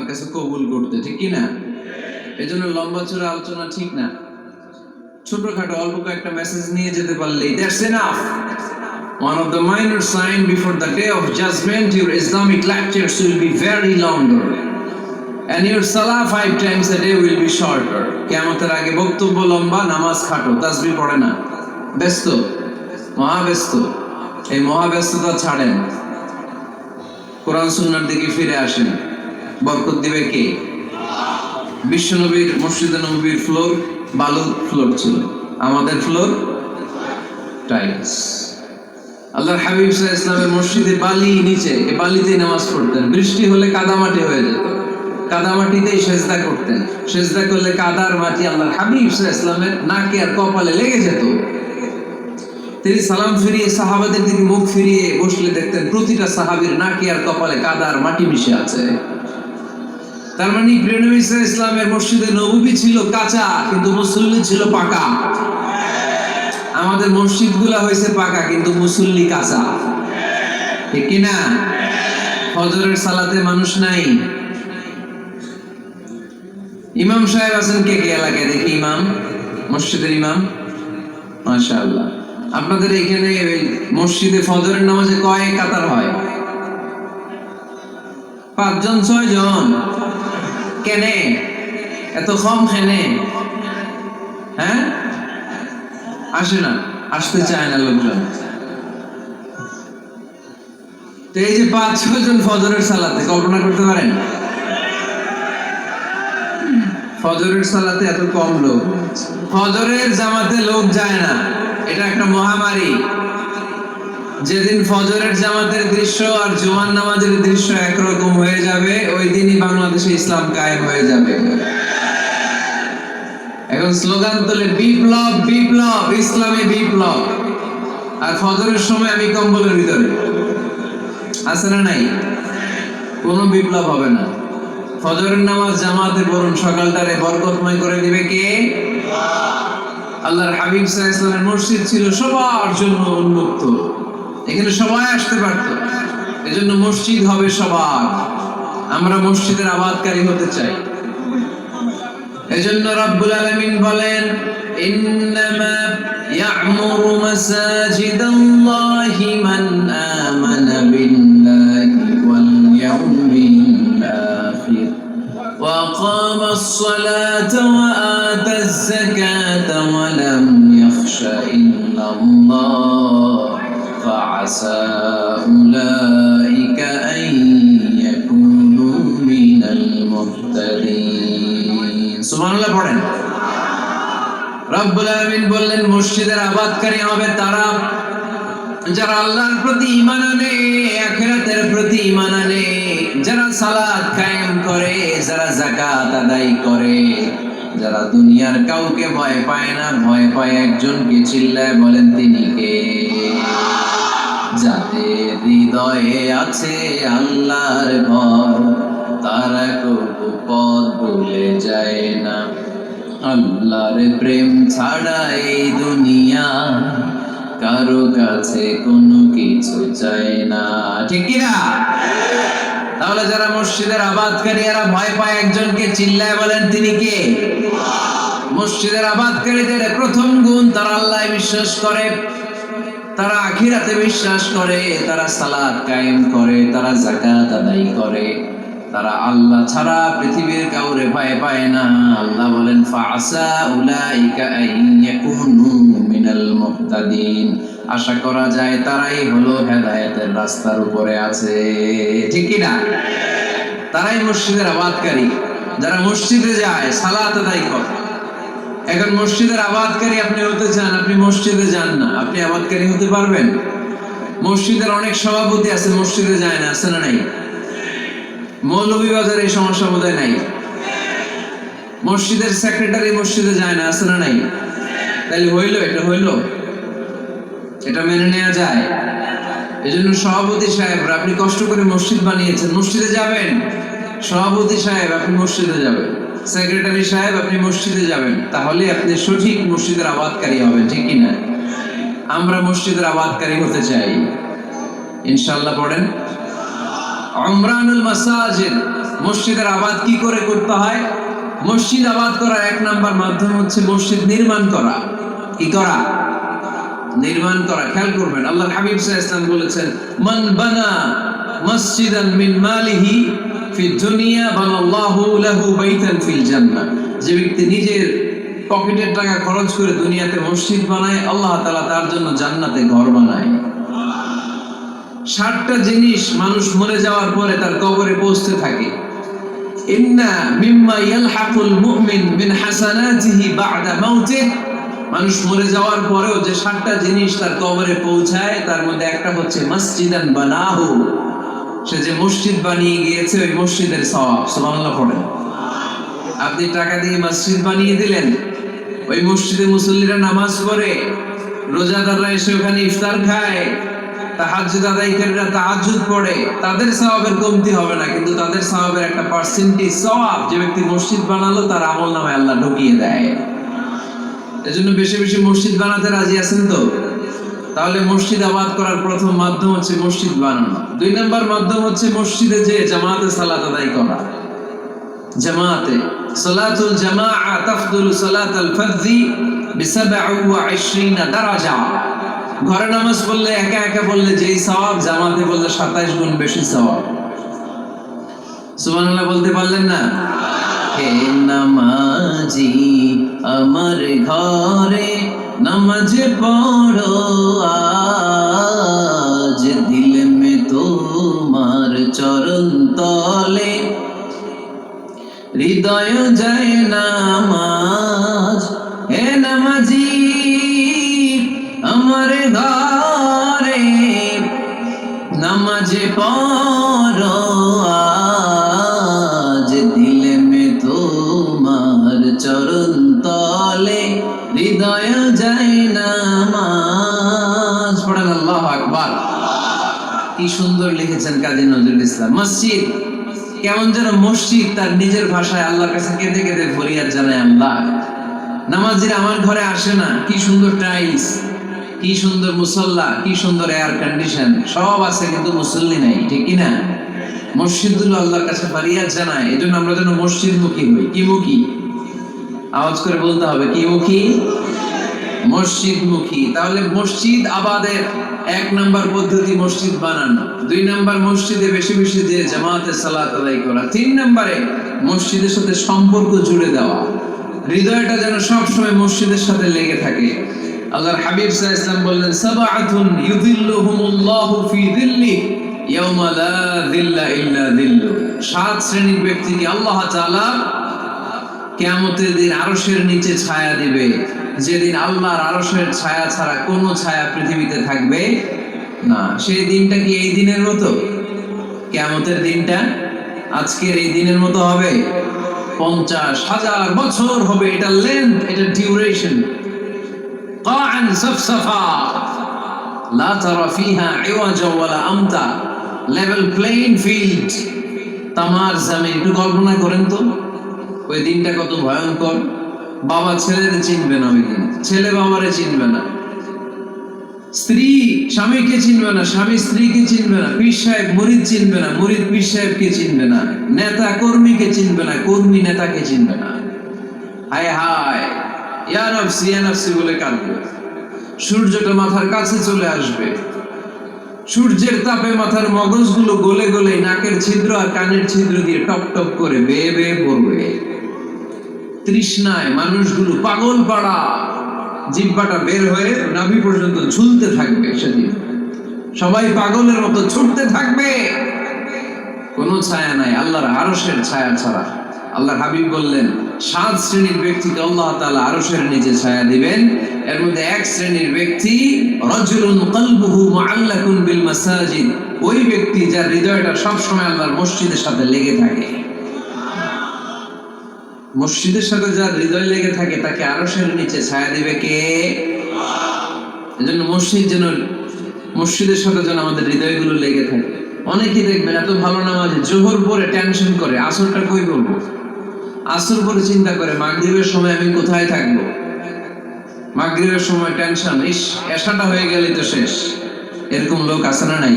আল্লাহর কাছে কবুল করতে, ঠিক কি না? এই জন্য লম্বা চূড়া আলোচনা ঠিক না। ছোটখাটো অল্প কয়েকটা মেসেজ নিয়ে যেতে পারলেই that's enough. One of the minor signs before the day of judgment, your Islamic lectures will be very longer, and your salah 5 times a day will be shorter. কিয়ামতের আগে বক্তব্য লম্বা, নামাজ খাটো, তাসবিহ পড়ে না, ব্যস্ত, মহাব্যস্ত। এই মহাব্যস্ততা ছাড়েন, কোরআন সুন্নাহর দিকে ফিরে আসেন। বরকত দিবে কে? বিশ্বনবীর মসজিদে নববীর ফ্লোর বালুর ফ্লোর ছিল, আমাদের ফ্লোর টাইলস। আল্লাহর হাবিব সাল্লাল্লাহু আলাইহি ওয়াসাল্লামের মসজিদে বালি নিচে, এই বালিতেই নামাজ পড়তেন। বৃষ্টি হলে কাদামাটি হয়ে যেত, কাদামাটিতেই সেজদা করতেন। সেজদা করলে কাদার মাটি আল্লাহর হাবিব সাল্লাল্লাহু আলাইহি ওয়াসাল্লামের নাকে আর কপালে লেগে যেত। তিনি সালাম ফিরিয়ে সাহাবাদের দিকে মুখ ফিরিয়ে বসলে দেখতেন প্রতিটা সাহাবীর নাকে আর কপালে কাদা আর মাটি মিশে আছে। তার মানে প্রিয় নবী সাল্লাল্লাহু আলাইহি ওয়াসাল্লামের মসজিদে নববী ছিল কাঁচা, কিন্তু মুসল্লি ছিল পাকা। আমাদের মসজিদগুলা হয়েছে পাকা, কিন্তু মুসল্লি কাঁচা, ঠিক কি না? ফজরের সালাতে মানুষ নাই। ইমাম সাহেব আছেন কে কে এলাকায়? দেখি ইমাম, মসজিদের ইমাম, মাশাআল্লাহ। আপনাদের এখানে মসজিদে ফজরের নামাজে কয় কাতার হয়? 5 জন 6 জন? কেনে এত কম? কেনে? হ্যাঁ, আসে না, আসতে চায় না লোকজন। তো এই যে 5-6 জন ফজরের সালাতে, কল্পনা করতে পারেন ফজরের সালাতে এত কম লোক? ফজরের জামাতে লোক যায় না, এটা একটা মহামারী। যেদিন ফজরের জামাতের দৃশ্য আর জুমার নামাজের দৃশ্য একরকম হয়ে যাবে, ওই দিনই বাংলাদেশে ইসলাম কায়েম হয়ে যাবে। এখন স্লোগান তোলে বিপ্লব বিপ্লব, ইসলামী বিপ্লব। আর ফজরের সময় আমি কম্বলের ভিতরে, আছে না নাই? কোনো বিপ্লব হবে না। ফজরের নামাজ জামাতে পড়ুন, সকালটারে বরকতময় করে দিবে কে? আল্লাহর হাবিব সাল্লাল্লাহু আলাইহি ওয়াসাল্লামের মসজিদ ছিল সবার জন্য উন্মুক্ত, এখানে সবাই আসতে পারত। এজন্য মসজিদ হবে সবার। আমরা মসজিদের আবাদকারী হতে চাই। এজন্য রব্বুল আলামিন বলেন, ইন্নামা ইয়া'মুরু মাসাজিদাল্লাহি মান আমানা বিল্লাহি ওয়াল ইয়াউমিল আখির ওয়া আকামাস সালাতা ওয়া আতাজ যাকাতা ওয়া লাম ইয়াখশা ইল্লাল্লাহ ফাআসা উলাইকা আন ইয়াকুনু মিনাল মুহতাদিন। সুবহানাল্লাহ পড়েন। রব্বুল আলামিন বললেন, মসজিদের আবাদকারী হবে তারা যারা আল্লাহর প্রতি ঈমান আনে, আখিরাতের প্রতি ঈমান আনে, যারা সালাত কায়েম করে, যারা যাকাত আদায় করে, যারা দুনিয়ার কাউকে ভয় পায় না, ভয় পায় একজনকে। চিল্লায় বলেন তিনি কে? যাদের হৃদয়ে আছে আল্লাহর ভয়, তারা কবু পথ ভুলে যায় না। আল্লাহর প্রেম ছাড়া এই দুনিয়া কারো কাছে কোনো কিছু চায় না, ঠিক কি না? তাহলে যারা মসজিদের আবাদকারী, এরা ভয় পায় একজনকে। চিল্লায় বলেন তিনি কে? মসজিদের আবাদকারীদের প্রথম গুণ, তারা আল্লাহ বিশ্বাস করে, তারা আখিরাতে বিশ্বাস করে, তারা সালাত কায়েম করে, তারা যাকাত আদায় করে, তারা আল্লাহ ছাড়া পৃথিবীর কাউরে ভয় পায় না। আল্লাহ বলেন, ফাআসা উলাইকা আন ইয়াকুনু মিনাল মুহতাদিন। আশা করা যায় তারাই হলো হেদায়েতের রাস্তার উপরে আছে, ঠিক কি না? তারাই মসজিদের আবাদকারী, যারা মসজিদে যায়, সালাত আদায় করে। এখন মসজিদের আবাদকারী আপনি হতে চান, আপনি মসজিদে যান না, আপনি আবাদকারী হতে পারবেন? মসজিদের অনেক সভাপতি আছে, মসজিদে যায় না, আছে না নাই? মৌলভীবাজারে এই সমস্যা বোধহয় নাই। মসজিদের সেক্রেটারি মসজিদে যায় না, আছে না নাই? তাহলে হইলো, এটা হইলো, এটা মেনে নেওয়া যায়? এজন্য সভাপতি সাহেবরা, আপনি কষ্ট করে মসজিদ বানিয়েছেন, মসজিদে যাবেন। সভাপতি সাহেব, আপনি মসজিদে যাবেন। সেক্রেটারি সাহেব, আপনি মসজিদে যাবেন। তাহলে আপনি সঠিক মসজিদের আবাদকারী হবেন, ঠিক কিনা? আমরা মসজিদের আবাদকারী হতে চাই, ইনশাআল্লাহ। পড়েন উমরানুল মাসাজিদ, মসজিদের আবাদ কি করে করতে হয়? মসজিদ আবাদ করার এক নাম্বার মাধ্যম হচ্ছে মসজিদ নির্মাণ করা। কি করা? নির্মাণ করা। খেয়াল করবেন, আল্লাহর হাবিব সাল্লাল্লাহু আলাইহি ওয়াসাল্লাম বলেছেন, মান বানা মসজিদান মিন মালিহি ফি দুনিয়া বানাল্লাহু লাহু বাইতান ফিল জান্নাহ। যে ব্যক্তি নিজের পকেটের টাকা খরচ করে দুনিয়াতে মসজিদ বানায়, আল্লাহ তাআলা তার জন্য জান্নাতে ঘর বানায়। 60টা জিনিস মানুষ মরে যাওয়ার পরে তার কবরে পৌঁছতে থাকে। ইন্না মিম্মা ইয়ালহাকুল মুমিন মিন হাসানাতিহি বা'দা মাউতিহি। মানুষ মরে যাওয়ার পরেও যে 60টা জিনিস তার কবরে পৌঁছায়, তার মধ্যে একটা হচ্ছে মসজিদান বানাহু। সে যে মসজিদ বানিয়ে গিয়েছে, ওই মসজিদের সওয়াব। সুবহানাল্লাহ পড়েন। আপনি টাকা দিয়ে মসজিদ বানিয়ে দিলেন, ওই মসজিদে মুসল্লিরা নামাজ পড়ে, রোজাদাররা এসে ওখানে ইফতার খায়, তাহাজ্জুদ আদায়কারীরা তাহাজ্জুদ পড়ে, তাদের সওয়াবের কমতি হবে না, কিন্তু তাদের সওয়াবের একটা পার্সেন্টেজ সওয়াব যে ব্যক্তি মসজিদ বানালো তার আমলনামায় আল্লাহ ঢুকিয়ে দেয়। এজন্য বেশি বেশি মসজিদ বানাতে রাজি আছেন তো? তাহলে মসজিদ আবাদ করার প্রথম মাধ্যম হচ্ছে মসজিদ বানানো। 2 নাম্বার মাধ্যম হচ্ছে মসজিদে যে জামাতে সালাত আদায় করা। জামাতে সালাতুল জামাআ তাফদুলু সালাতাল ফারযি ব27 দারাজা। ঘরে নামাজ পড়লে একা একা পড়লে যেই সওয়াব, জামাতে পড়লে 27 গুণ বেশি সওয়াব। সুবহানাল্লাহ বলতে পারলেন না? হে নামাজি আমার ঘরে নামাজ পড়ো আজ, দিল মে তোমার চরণ তলে হৃদয় যায় নামাজ। হে নামাজি আমার ঘরে নামাজ পড়ো আজ, দিল মে তোমার চরণ তলে হৃদয় যায় নামাজ। পড়েন আল্লাহু আকবার। কি সুন্দর লিখেছেন কাজী নজরুল ইসলাম। মসজিদ কেমন যেন মসজিদ তার নিজের ভাষায় আল্লাহর কাছে কেঁদে কেঁদে ফরিয়াদ জানায়, আল্লাহ নামাজিরা আমার ঘরে আসে না, কি সুন্দর টাইলস, কি সুন্দর মুসল্লা, কি সুন্দর এয়ার কন্ডিশন, সব আছে কিন্তু মুসল্লি নাই, ঠিক কি না? মসজিদগুলো আল্লাহর কাছে ফরিয়াদ জানায়। এই জন্য আমরা যেন মসজিদ মুখী হই। কি মুখী? আওয়াজ করে বলতে হবে, কি মুখী? মসজিদ মুখী। তাহলে মসজিদ আবাদের 1 নাম্বার পদ্ধতি মসজিদ বানানো। 2 নাম্বার মসজিদে বেশি বেশি যে জামাতে সালাত আদায় করা। 3 নাম্বারে মসজিদের সাথে সম্পর্ক জুড়ে দেওয়া, হৃদয়টা যেন সবসময় মসজিদের সাথে লেগে থাকে। আল্লাহর হাবিব সাল্লাল্লাহু আলাইহি ওয়াসাল্লাম বললেন, সাবআতুন ইউযিল্লুহুমুল্লাহু ফি যিল্লি ইয়াওমা লা যিল্লা ইল্লা যিল্লু। 7 শ্রেণীর ব্যক্তিকে আল্লাহ তাআলা কিয়ামতের দিন আরশের নিচে ছায়া দিবে, যেদিন আল্লাহর আরশের ছায়া ছাড়া কোনো ছায়া পৃথিবীতে থাকবে না। সেই দিনটা কি এই দিনের মতো? কিয়ামতের দিনটা আজকের এই দিনের মতো হবে? 50,000 বছর হবে। এটা লেন্থ, এটা ডিউরেশন। কাআন সাফসাফা লা তারা ফিহা ইওয়াজা ওয়ালা আমতা, লেভেল প্লেইং ফিল্ড, তামার জমিন। একটু কল্পনা করেন তো ওই দিনটা কত ভয়ঙ্কর। বাবা ছেলেরে চিনবে না ওই দিন, ছেলে বাবারে চিনবে না, স্ত্রী স্বামীকে চিনবে না, স্বামী স্ত্রীকে চিনবে না, পীর সাহেব মুরিদ চিনবে না, মুরিদ পীর সাহেবকে চিনবে না, নেতা কর্মীকে চিনবে না, কর্মী নেতাকে চিনবে না। হায় হায়, ইয়া নফসি ইয়া নফসি বলে কাঁদবে। সূর্যটা মাথার কাছে চলে আসবে, সূর্যের তাপে মাথার মগজগুলো গলে গলে নাকের ছিদ্র আর কানের ছিদ্র দিয়ে টপ টপ করে বেয়ে বেয়ে পড়বে। তৃষ্ণায় মানুষগুলো পাগল পাড়া, জিহ্বাটা বের হয়ে নাভি পর্যন্ত ঝুলতে থাকবে। সেদিন সবাই পাগলের মতো ছুটতে থাকবে, কোনো ছায়া নাই আল্লাহর আরশের ছায়া ছাড়া। আল্লাহর হাবিব বললেন, 7 শ্রেণীর ব্যক্তিকে আল্লাহ তাআলা আরশের নিচে ছায়া দিবেন। এর মধ্যে 1 শ্রেণীর ব্যক্তি রাজুলুন কলবুহু মুআল্লাকুন বিল মাসাজিদ, ওই ব্যক্তি যার হৃদয়টা সব সময় আল্লাহর মসজিদের সাথে লেগে থাকে। মসজিদের সাথে যার হৃদয় লেগে থাকে তাকে আরশের নিচে ছায়া দিবে কে? এজন্য মসজিদের সাথে যেন আমাদের হৃদয়গুলো লেগে থাকে। অনেকেই দেখবেন এত ভালো নামাজি, জোহর পরে টেনশন করে আসরটা কই বলবো, আসর পরে চিন্তা করে মাগরিবের সময় আমি কোথায় থাকবো, মাগরিবের সময় টেনশন, ইস এশাটা হয়ে গেলে তো শেষ। এরকম লোক আছে না নাই?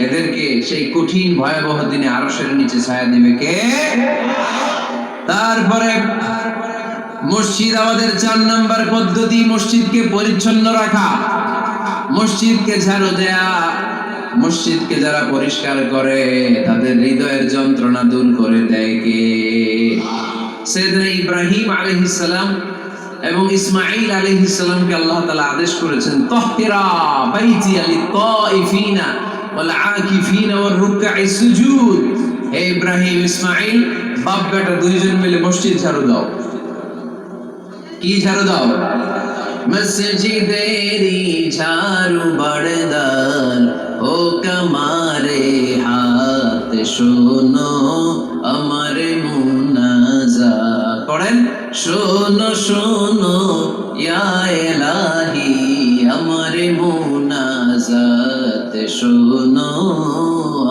এদেরকে সেই কঠিন ভয়াবহ দিনে আরশের নিচে ছায়া দিবে কে? তারপরে মসজিদ আমাদের 4 নাম্বার পদ্ধতি, মসজিদকে পরিচ্ছন্ন রাখা, মসজিদকে ঝাড়ু দেয়া। মসজিদকে যারা পরিষ্কার করে তাদের হৃদয়ের যন্ত্রণা দূর করে দেয় কে? সাইয়েদনা ইব্রাহিম আলাইহিস সালাম এবং ইসমাঈল আলাইহিস সালামকে আল্লাহ তাআলা আদেশ করেছেন, তাহহিরা বাইতিয়া লিত-তাইফিনা ওয়াল আকিফিনা ওয়ার রুকআই সুজুদ। হে ইব্রাহিম, ইসমাঈল, বাপ বেটা দুইজন মিলে মসজিদ ঝাড়ু দাও। কি ঝাড়ু দাও? মসজিদেরি ঝাড়ু বড়দার ও কমারে হাত শোনো আমার মুনাজাত। পড়েন, শোনো শোনো ইয়া ইলাহি আমার মুনাজাত, শোনো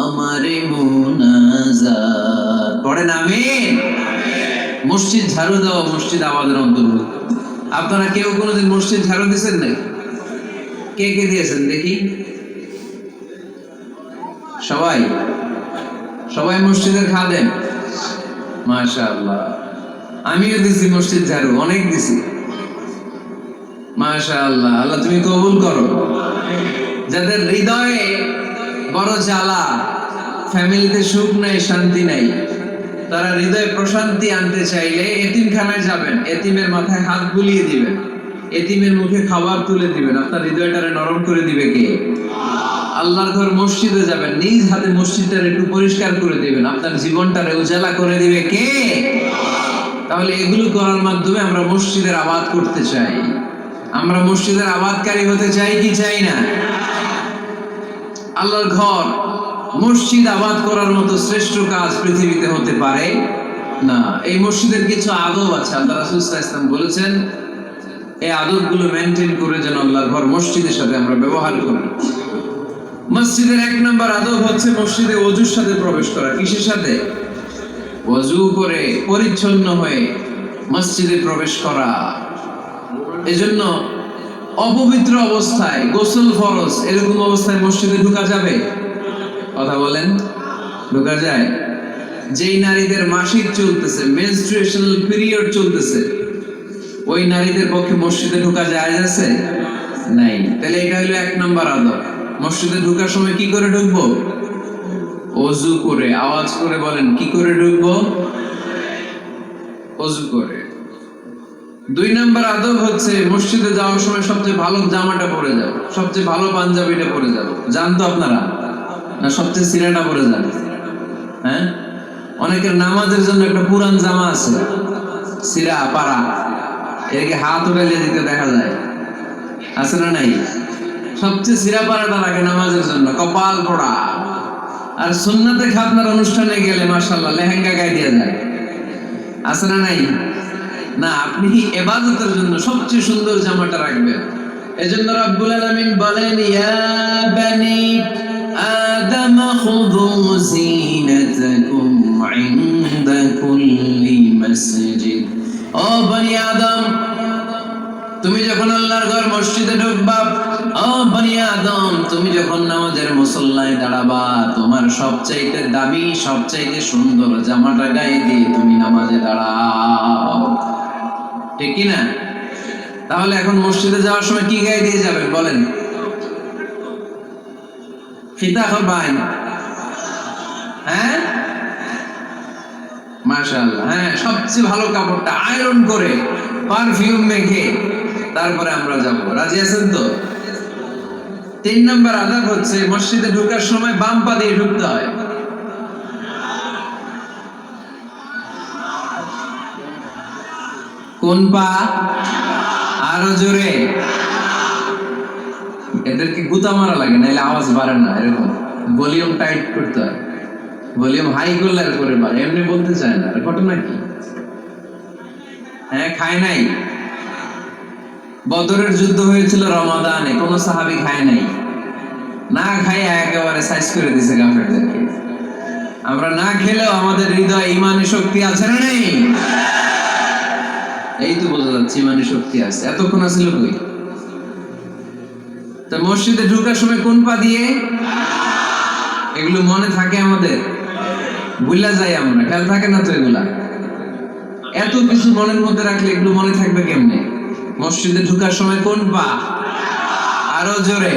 আমার মুনাজাত। পড়েন আমিন। মসজিদ ঝাড়ু দেওয়া মসজিদ আমাদের অন্তর্ভুক্ত। আপনারা কেউ কোনোদিন মসজিদ ঝাড়ু দিয়েছেন না? কে কে দিয়েছেন দেখি? সবাই? সবাই মসজিদের খাদেম? মাশাআল্লাহ। আমিও দিছি মসজিদ ঝাড়ু, অনেক দিছি। মাশাআল্লাহ, আল্লাহ তুমি কবুল করো। যাদের হৃদয়ে বড় জ্বালা, ফ্যামিলিতে সুখ নাই, শান্তি নাই, তারা হৃদয়ে প্রশান্তি আনতে চাইলে এতিমখানায় যাবেন, এতিমের মাথায় হাত বুলিয়ে দিবেন, এতিমের মুখে খাবার তুলে দিবেন, আপনার হৃদয়টারে নরম করে দিবে কে? আল্লাহর ঘর মসজিদে যাবেন, নিজ হাতে মসজিদটারে একটু পরিষ্কার করে দিবেন, আপনার জীবনটারে উজালা করে দিবে কে? তাহলে এগুলো করার মাধ্যমে আমরা মসজিদের আবাদ করতে চাই। আমরা মসজিদের আবাদকারী হতে চাই কি চাই না? আল্লাহর ঘর মসজিদ আবাদ করার মতো শ্রেষ্ঠ কাজ পৃথিবীতে হতে পারে না। এই মসজিদের কিছু আদব আছে, আল্লাহ রাসূল সাল্লাল্লাহু আলাইহি ওয়াসাল্লাম বলেছেন এই আদবগুলো মেইনটেইন করে যেন আল্লাহর ঘর মসজিদের সাথে আমরা ব্যবহার করি। মসজিদের 1 নম্বর আদব হচ্ছে মসজিদে ওযুর সাথে প্রবেশ করা। কিসের সাথে? ওযু করে পরিচ্ছন্ন হয়ে মসজিদে প্রবেশ করা। এজন্য অপবিত্র অবস্থায় গোসল ফরজ, এরকম অবস্থায় মসজিদে ঢোকা যাবে? কথা বলেন, ঢোকা যায়? যেই নারীদের মাসিক চলতেছে, মেনস্ট্রুয়েশনাল পিরিয়ড চলতেছে, ওই নারীদের পক্ষে মসজিদে ঢোকা যায় আছে? নাই। তাহলে এটা হলো 1 নম্বর আদব। মসজিদে ঢোকার সময় কি করে ঢুকবো? ওযু করে। আওয়াজ করে বলেন, কি করে ঢুকবো? ওযু করে। 2 নম্বর আদব হচ্ছে মসজিদে যাওয়ার সময় সবচেয়ে ভালো জামাটা পরে যাও, সবচেয়ে ভালো পাঞ্জাবিটা পরে যাও। জানতো আপনারা? না সবচেয়ে সিরাটা পরে যান? হ্যাঁ, অনেকের নামাজের জন্য একটা পুরান জামা আছে, সিরা পাড়া, একে হাত উঠাইলে দিতে দেখা যায়, আছে না নাই? সবচেয়ে সিরা পাড়াটা রাখে নামাজের জন্য, কপাল পড়া। আর সুন্নাতে খাতনার অনুষ্ঠানে গেলে মাশাআল্লাহ লেহেঙ্গা গায়ে দিয়ে যায়, আছে না নাই? না, আপনি ইবাদতের জন্য সবচেয়ে সুন্দর জামাটা রাখবেন। এজন্য রব্বুল আলামিন বলেন, ইয়া বানি আদম খুযু যিনাতাকুম ইনদা কুল্লি মসজিদ। ও বনি আদম, তুমি যখন আল্লাহর ঘর মসজিদে ঢুকবা, ও বনি আদম, তুমি যখন নামাজের মুসল্লায় দাঁড়াবা, তোমার সবচাইতে দামি, সবচাইতে সুন্দর জামাটা গায়ে দিয়ে তুমি নামাজে দাঁড়াও। ঠিক কি না? তাহলে এখন মসজিদে যাওয়ার সময় কি গায়ে দিয়ে যাবেন বলেন? ফিতা করবেন? হ্যাঁ, মাশাআল্লাহ। হ্যাঁ, সবচেয়ে ভালো কাপড়টা আয়রন করে পারফিউম মেখে তারপরে আমরা যাব। রাজি আছেন তো? 3 নম্বর আদব হচ্ছে মসজিদে ঢোকার সময় বাম পা দিয়ে ঢুকতে হয়। কোন পা? আরো জোরে। এদেরকে গুতা মারা লাগে, নাহলে আওয়াজ বাড়ে না। এরকম ভলিউম টাইট করতে হয়, ভলিউম হাই করলে আর করে বাড়ে, এমনি বলতে চায় না। ঘটনা কি? হ্যাঁ, খায় নাই। বদরের যুদ্ধ হয়েছিল রমাদানে, কোন সাহাবী খায় নাই, না খায় একেবারে সাইজ করে দিয়েছে কাফেরদেরকে। আমরা না খেলেও আমাদের হৃদয়ে ঈমানের শক্তি আছে না নেই? এই তো বোঝা যাচ্ছে ঈমানের শক্তি আছে। এতক্ষণ আছিল কই? তো মসজিদে ঢোকার সময় কোন পা দিয়ে? এগুলো মনে থাকে আমাদের, ভুলা যায় আমরা, খেয়াল থাকে না তো এগুলা। এত কিছু মনের মধ্যে রাখলে এগুলো মনে থাকবে কেমনে? মসজিদে ঢোকার সময় কোন পা? আরো জোরে।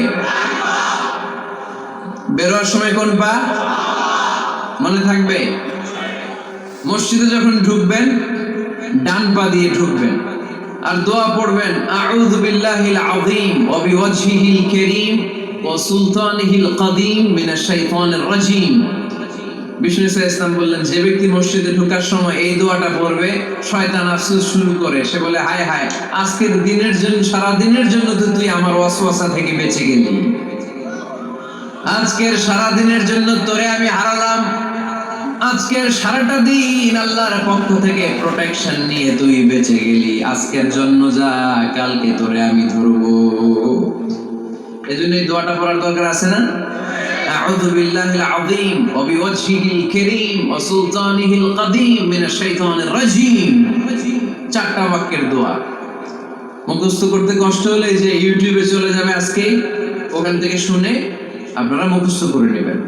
বেরোয়ার সময় কোন পা? মনে থাকবে? মসজিদে যখন ঢুকবেন ডান পা দিয়ে ঢুকবেন আর দোয়া পড়বেন, আউযু বিল্লাহিল আযীম ওয়া বিওয়াজহিল কারীম ওয়া সুলতানিহিল কাদীম মিনাশ শাইতানির রাজীম। বিষ্ণু ইসলাম বললেন, যে ব্যক্তি মসজিদে ঢোকার সময় এই দোয়াটা পড়বে, শয়তান আফসোস শুরু করে, সে বলে, হায় হায়, আজকের দিনের জন্য, সারা দিনের জন্য তো তুই আমার ওয়াসওয়াসা থেকে বেঁচে গেলি, আজকের সারা দিনের জন্য তোরে আমি হারালাম, আজকের সারাটা দিন আল্লাহর পক্ষ থেকে প্রোটেকশন নিয়ে তুই বেঁচে গেলি, আজকের জন্য যা, কালকে তোরে আমি ধরবো। এজন্য এই দোয়াটা পড়ার দরকার আছে না? আউযু বিল্লাহিল আযীম ওয়া বিওয়াজহিল কারীম ওয়া সুলতানিহিল কাদীম মিনাশ শাইতানির রাজীম। চারটা বাক্যের দোয়া মুখস্থ করতে কষ্ট হলে এই যে ইউটিউবে চলে যাবে আজকে, ওখান থেকে শুনে আপনারা মুখস্থ করে নেবেন।